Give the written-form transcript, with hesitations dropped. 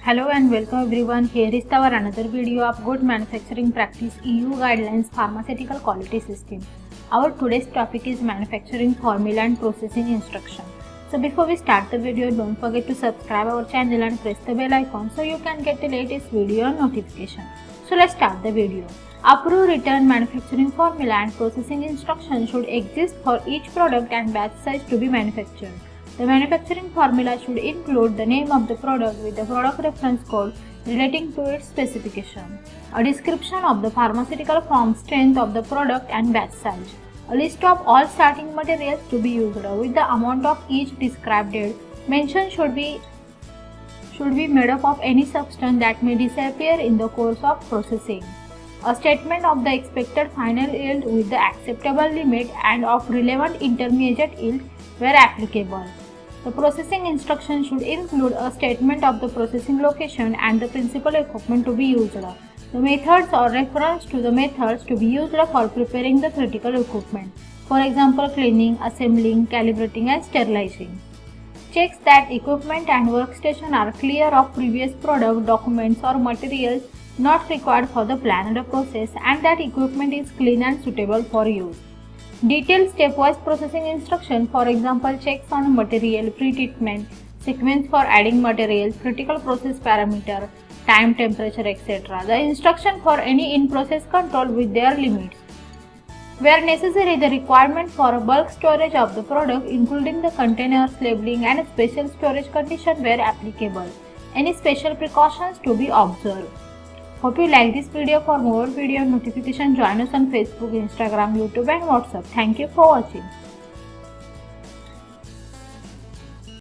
Hello and welcome everyone. Here is our another video of Good Manufacturing Practice EU Guidelines Pharmaceutical Quality System. Our today's topic is Manufacturing Formula and Processing Instruction. So before we start the video, don't forget to subscribe our channel and press the bell icon so you can get the latest video notification. So let's start the video. Approved written manufacturing formula and processing instructions should exist for each product and batch size to be manufactured. The manufacturing formula should include the name of the product with the product reference code relating to its specification, a description of the pharmaceutical form, strength of the product and batch size, a list of all starting materials to be used with the amount of each described. Mention should be made up of any substance that may disappear in the course of processing. A statement of the expected final yield with the acceptable limit and of relevant intermediate yield where applicable. The processing instruction should include a statement of the processing location and the principal equipment to be used, the methods or reference to the methods to be used for preparing the critical equipment, for example cleaning, assembling, calibrating and sterilizing. Checks that equipment and workstation are clear of previous product, documents or materials not required for the planned process and that equipment is clean and suitable for use. Detailed stepwise processing instruction, for example checks on material, pre-treatment, sequence for adding material, critical process parameter, time, temperature, etc. The instruction for any in-process control with their limits. Where necessary, the requirement for a bulk storage of the product including the containers, labeling and special storage condition where applicable. Any special precautions to be observed. Hope you like this video. For more video notification, join us on Facebook, Instagram, YouTube and WhatsApp. Thank you for watching.